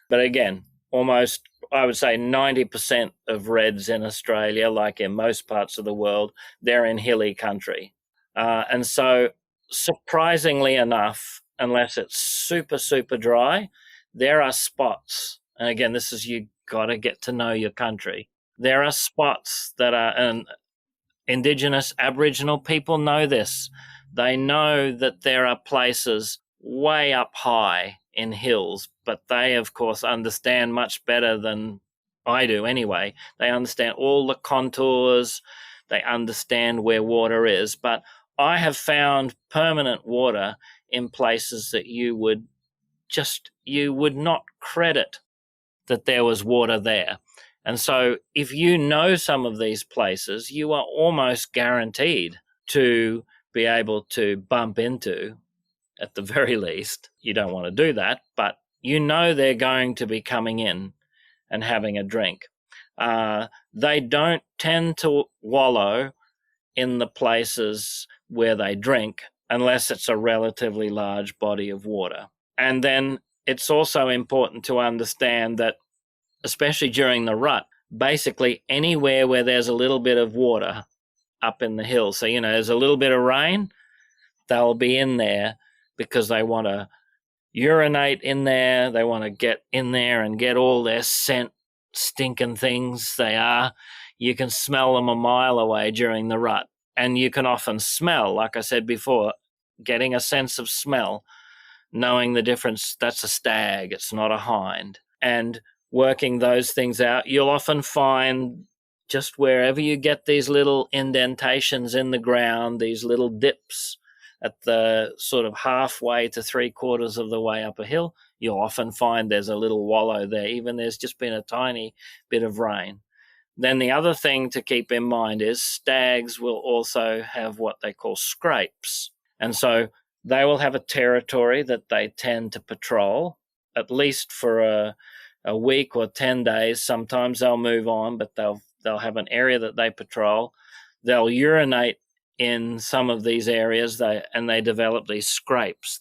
But again, almost, I would say 90% of reds in Australia, like in most parts of the world, they're in hilly country. And so, surprisingly enough, unless it's super, super dry, there are spots. And again, this is, you got to get to know your country. There are spots that are, and Indigenous Aboriginal people know this. They know that there are places way up high in hills, but they, of course, understand much better than I do anyway. They understand all the contours, they understand where water is. But I have found permanent water in places that you would not credit that there was water there. And so if you know some of these places, you are almost guaranteed to be able to bump into, at the very least. You don't want to do that, but you know they're going to be coming in and having a drink. They don't tend to wallow in the places where they drink unless it's a relatively large body of water. And then it's also important to understand that, especially during the rut, basically anywhere where there's a little bit of water up in the hills, so, there's a little bit of rain, they'll be in there because they want to urinate in there. They want to get in there and get all their scent, stinking things they are. You can smell them a mile away during the rut. And you can often smell, like I said before, getting a sense of smell, knowing the difference. That's a stag, it's not a hind. And working those things out, you'll often find just wherever you get these little indentations in the ground, these little dips at the sort of halfway to 3/4 of the way up a hill, you'll often find there's a little wallow there, even there's just been a tiny bit of rain. Then the other thing to keep in mind is stags will also have what they call scrapes. And so they will have a territory that they tend to patrol, at least for a week or 10 days. Sometimes they'll move on, but they'll have an area that they patrol. They'll urinate in some of these areas, and they develop these scrapes.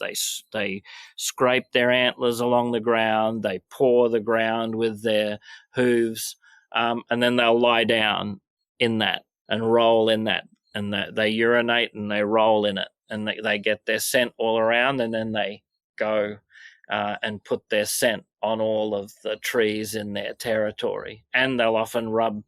They scrape their antlers along the ground. They paw the ground with their hooves, and then they'll lie down in that and roll in that. And they urinate and they roll in it, and they get their scent all around, and then they go and put their scent on all of the trees in their territory. And they'll often rub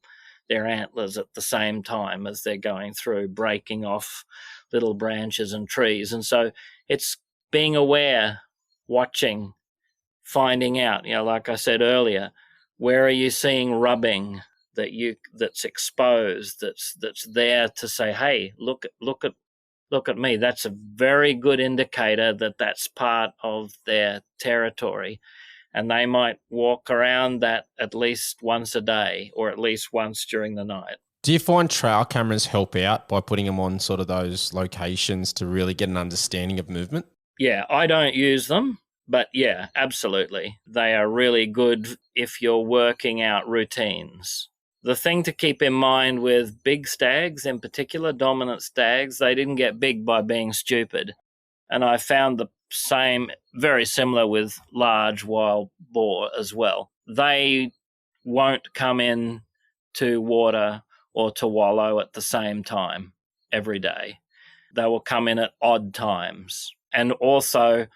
their antlers at the same time as they're going through, breaking off little branches and trees. And so it's being aware, watching, finding out, like I said earlier, where are you seeing rubbing that's exposed, that's there to say, hey, look at me. That's a very good indicator that that's part of their territory. And they might walk around that at least once a day, or at least once during the night. Do you find trail cameras help out by putting them on sort of those locations to really get an understanding of movement? Yeah, I don't use them, but yeah, absolutely. They are really good if you're working out routines. The thing to keep in mind with big stags, in particular dominant stags, they didn't get big by being stupid. And I found the same, very similar with large wild boar as well. They won't come in to water or to wallow at the same time every day. They will come in at odd times. And also,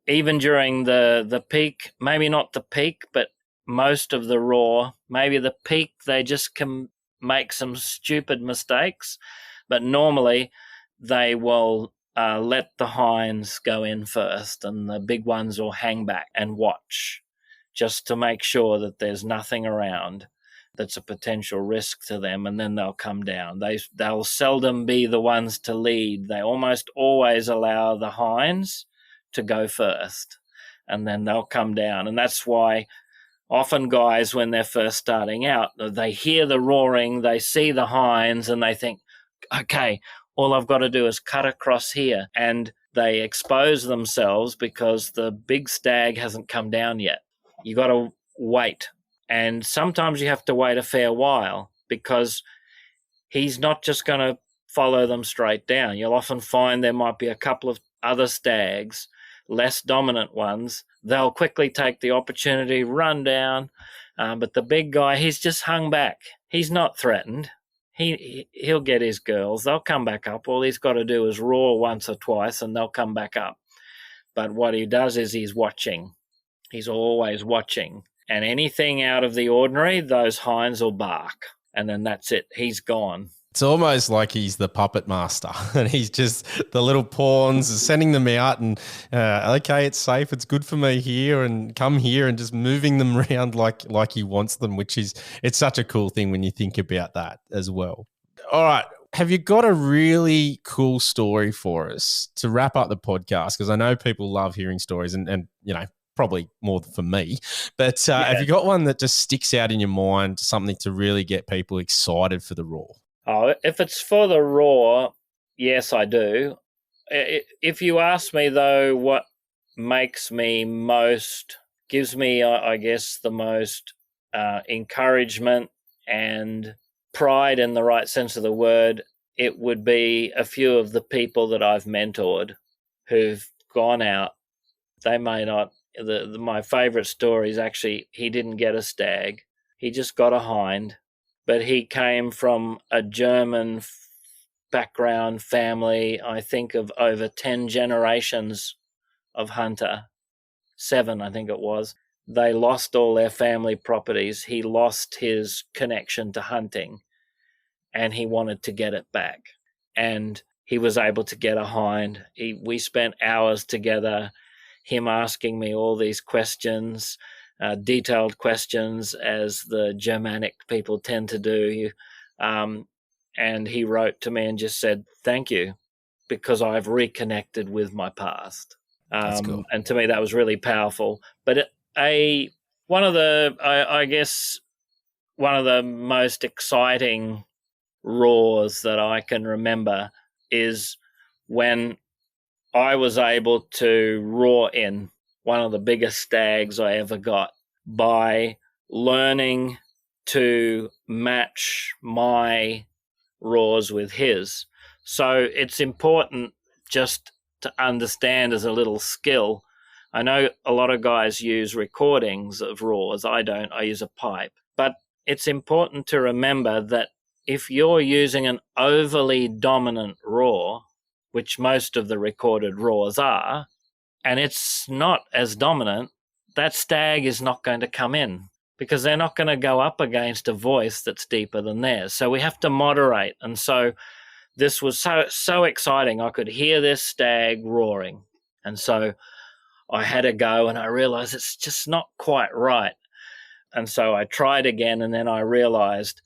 even during the peak, maybe not the peak, but most of the raw, maybe the peak, they just can make some stupid mistakes. But normally they will let the hinds go in first, and the big ones will hang back and watch, just to make sure that there's nothing around that's a potential risk to them, and then they'll come down. They'll seldom be the ones to lead. They almost always allow the hinds to go first, and then they'll come down. And that's why often guys, when they're first starting out, they hear the roaring, they see the hinds, and they think, okay, all I've got to do is cut across here. And they expose themselves because the big stag hasn't come down yet. You got to wait. And sometimes you have to wait a fair while because he's not just going to follow them straight down. You'll often find there might be a couple of other stags, less dominant ones. They'll quickly take the opportunity, run down. But the big guy, he's just hung back. He's not threatened. He'll get his girls. They'll come back up. All he's got to do is roar once or twice and they'll come back up. But what he does is he's watching. He's always watching. And anything out of the ordinary, those hinds will bark. And then that's it. He's gone. It's almost like he's the puppet master and he's just the little pawns sending them out and, okay, it's safe. It's good for me here and come here and just moving them around like he wants them, it's such a cool thing when you think about that as well. All right. Have you got a really cool story for us to wrap up the podcast? Because I know people love hearing stories and probably more for me. But have you got one that just sticks out in your mind, something to really get people excited for the roar? Oh, if it's for the roar, yes, I do. If you ask me, though, what gives me, I guess, the most encouragement and pride in the right sense of the word, it would be a few of the people that I've mentored who've gone out. They may not. My favourite story is actually he didn't get a stag. He just got a hind. But he came from a German background family, I think of over 10 generations of hunter. 7, I think it was. They lost all their family properties. He lost his connection to hunting and he wanted to get it back. And he was able to get a hind. We spent hours together, him asking me all these questions, detailed questions as the Germanic people tend to do. And he wrote to me and just said, thank you, because I've reconnected with my past. That's cool. And to me, that was really powerful. But one of the most exciting roars that I can remember is when I was able to roar in one of the biggest stags I ever got by learning to match my roars with his. So it's important just to understand as a little skill. I know a lot of guys use recordings of roars. I don't. I use a pipe. But it's important to remember that if you're using an overly dominant roar, which most of the recorded roars are, and it's not as dominant, that stag is not going to come in because they're not going to go up against a voice that's deeper than theirs. So we have to moderate. And so this was so exciting. I could hear this stag roaring. And so I had a go and I realized it's just not quite right. And so I tried again and then I realized,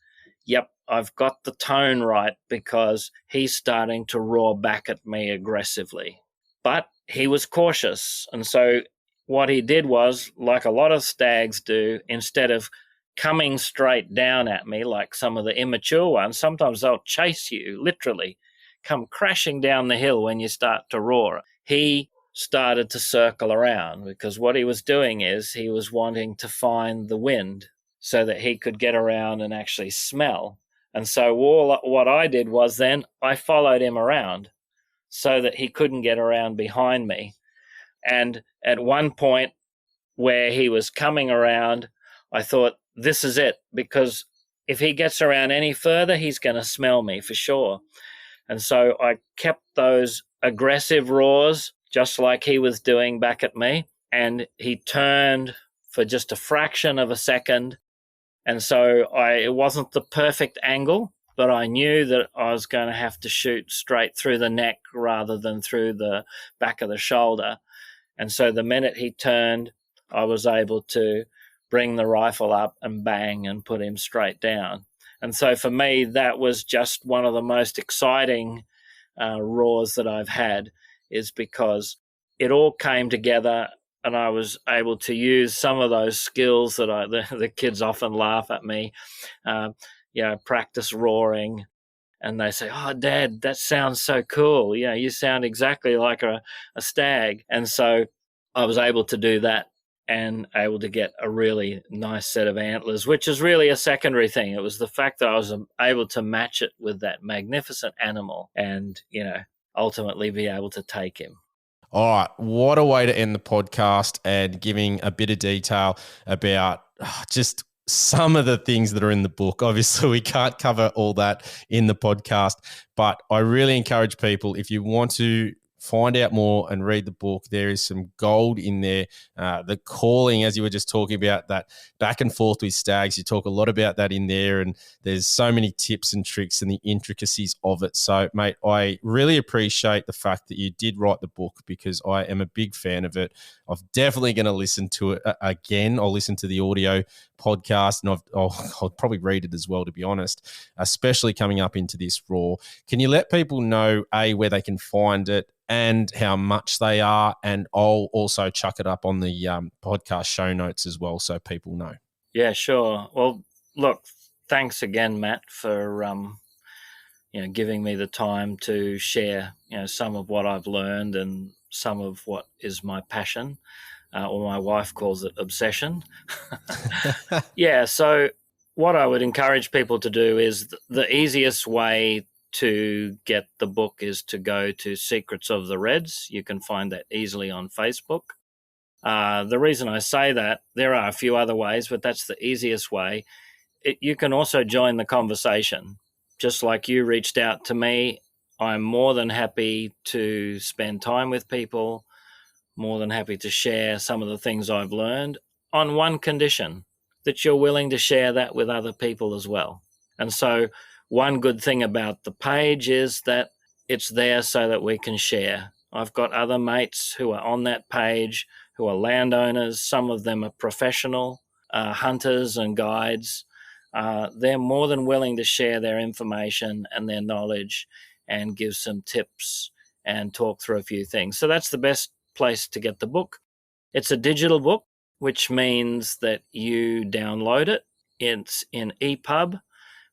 yep, I've got the tone right because he's starting to roar back at me aggressively. But he was cautious. And so what he did was, like a lot of stags do, instead of coming straight down at me like some of the immature ones, sometimes they'll chase you, literally, come crashing down the hill when you start to roar. He started to circle around because what he was doing is he was wanting to find the wind so that he could get around and actually smell. And so what I did was then I followed him around so that he couldn't get around behind me. And at one point where he was coming around, I thought, this is it, because if he gets around any further, he's going to smell me for sure. And so I kept those aggressive roars just like he was doing back at me. And he turned for just a fraction of a second. And so it wasn't the perfect angle, but I knew that I was going to have to shoot straight through the neck rather than through the back of the shoulder. And so the minute he turned, I was able to bring the rifle up and bang and put him straight down. And so for me, that was just one of the most exciting roars that I've had, is because it all came together and I was able to use some of those skills that the kids often laugh at me. Um, practice roaring, and they say, "Oh, Dad, that sounds so cool. Yeah, you sound exactly like a stag." And so I was able to do that and able to get a really nice set of antlers, which is really a secondary thing. It was the fact that I was able to match it with that magnificent animal and, ultimately be able to take him. All right. What a way to end the podcast, and giving a bit of detail about just some of the things that are in the book. Obviously, we can't cover all that in the podcast, but I really encourage people, if you want to find out more and read the book, there is some gold in there. The calling, as you were just talking about, that back and forth with stags, you talk a lot about that in there, and there's so many tips and tricks and the intricacies of it. So, mate, I really appreciate the fact that you did write the book, because I am a big fan of it. I'm definitely going to listen to it again. I'll listen to the audio podcast, and I'll probably read it as well, to be honest, especially coming up into this raw. Can you let people know, where they can find it and how much they are? And I'll also chuck it up on the podcast show notes as well, so people know. Yeah, sure. Well, look, thanks again, Matt, for giving me the time to share some of what I've learned and some of what is my passion, or my wife calls it obsession. Yeah. So what I would encourage people to do is the easiest way to get the book is to go to Secrets of the Reds. You can find that easily on Facebook. The reason I say that, there are a few other ways, but that's the easiest way. You can also join the conversation. Just like you reached out to me, I'm more than happy to spend time with people, more than happy to share some of the things I've learned, on one condition, that you're willing to share that with other people as well. And so one good thing about the page is that it's there so that we can share. I've got other mates who are on that page who are landowners. Some of them are professional hunters and guides. They're more than willing to share their information and their knowledge and give some tips and talk through a few things. So that's the best place to get the book. It's a digital book, which means that you download it. It's in EPUB,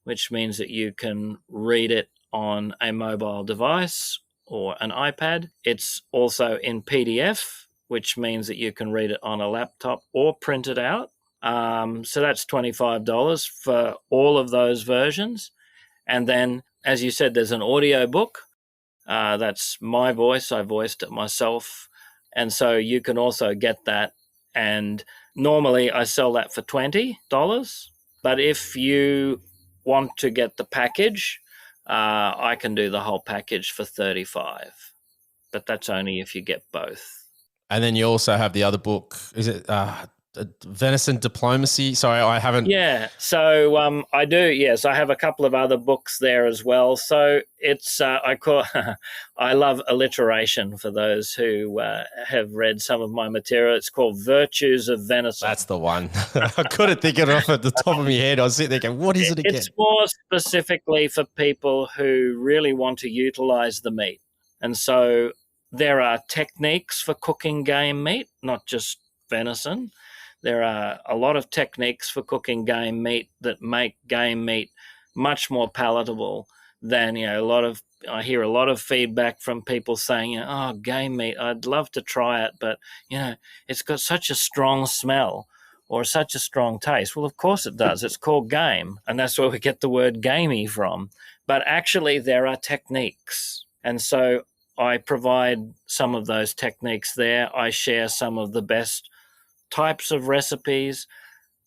which means that you can read it on a mobile device or an iPad. It's also in PDF, which means that you can read it on a laptop or print it out. So that's $25 for all of those versions. And then, as you said, there's an audio book. That's my voice. I voiced it myself. And so you can also get that. And normally I sell that for $20. But if you want to get the package, I can do the whole package for $35. But that's only if you get both. And then you also have the other book. Is it Venison Diplomacy? Sorry, I haven't. Yeah, so I do. Yes, I have a couple of other books there as well. So it's I love alliteration. For those who have read some of my material, it's called Virtues of Venison. That's the one. I couldn't think of it off at the top of my head. I was sitting there going, what is it again? It's more specifically for people who really want to utilize the meat. And so there are techniques for cooking game meat, not just venison. There are a lot of techniques for cooking game meat that make game meat much more palatable than, I hear a lot of feedback from people saying, oh, game meat, I'd love to try it, but, it's got such a strong smell or such a strong taste. Well, of course it does. It's called game, and that's where we get the word gamey from. But actually there are techniques. And so I provide some of those techniques there. I share some of the best types of recipes,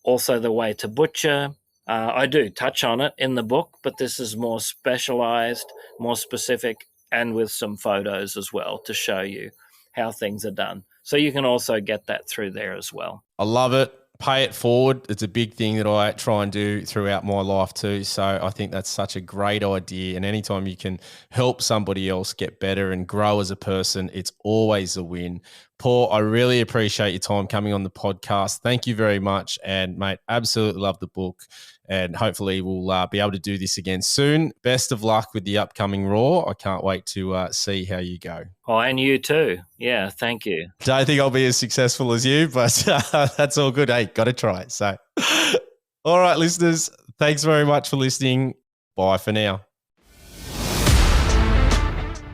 also the way to butcher. I do touch on it in the book, but this is more specialized, more specific, and with some photos as well to show you how things are done. So you can also get that through there as well. I love it. Pay it forward. It's a big thing that I try and do throughout my life too. So I think that's such a great idea. And anytime you can help somebody else get better and grow as a person, it's always a win. Paul, I really appreciate your time coming on the podcast. Thank you very much. And mate, absolutely love the book. And hopefully we'll be able to do this again soon. Best of luck with the upcoming Raw. I can't wait to see how you go. Oh, and you too. Yeah, thank you. Don't think I'll be as successful as you, but that's all good. Hey, got to try. So, all right, listeners, thanks very much for listening. Bye for now.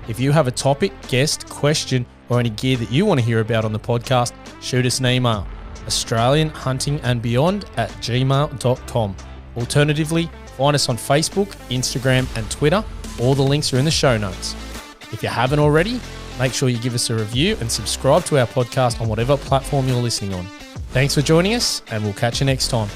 If you have a topic, guest, question, or any gear that you want to hear about on the podcast, shoot us an email, australianhuntingandbeyond@gmail.com. Alternatively, find us on Facebook, Instagram, and Twitter. All the links are in the show notes. If you haven't already, make sure you give us a review and subscribe to our podcast on whatever platform you're listening on. Thanks for joining us, and we'll catch you next time.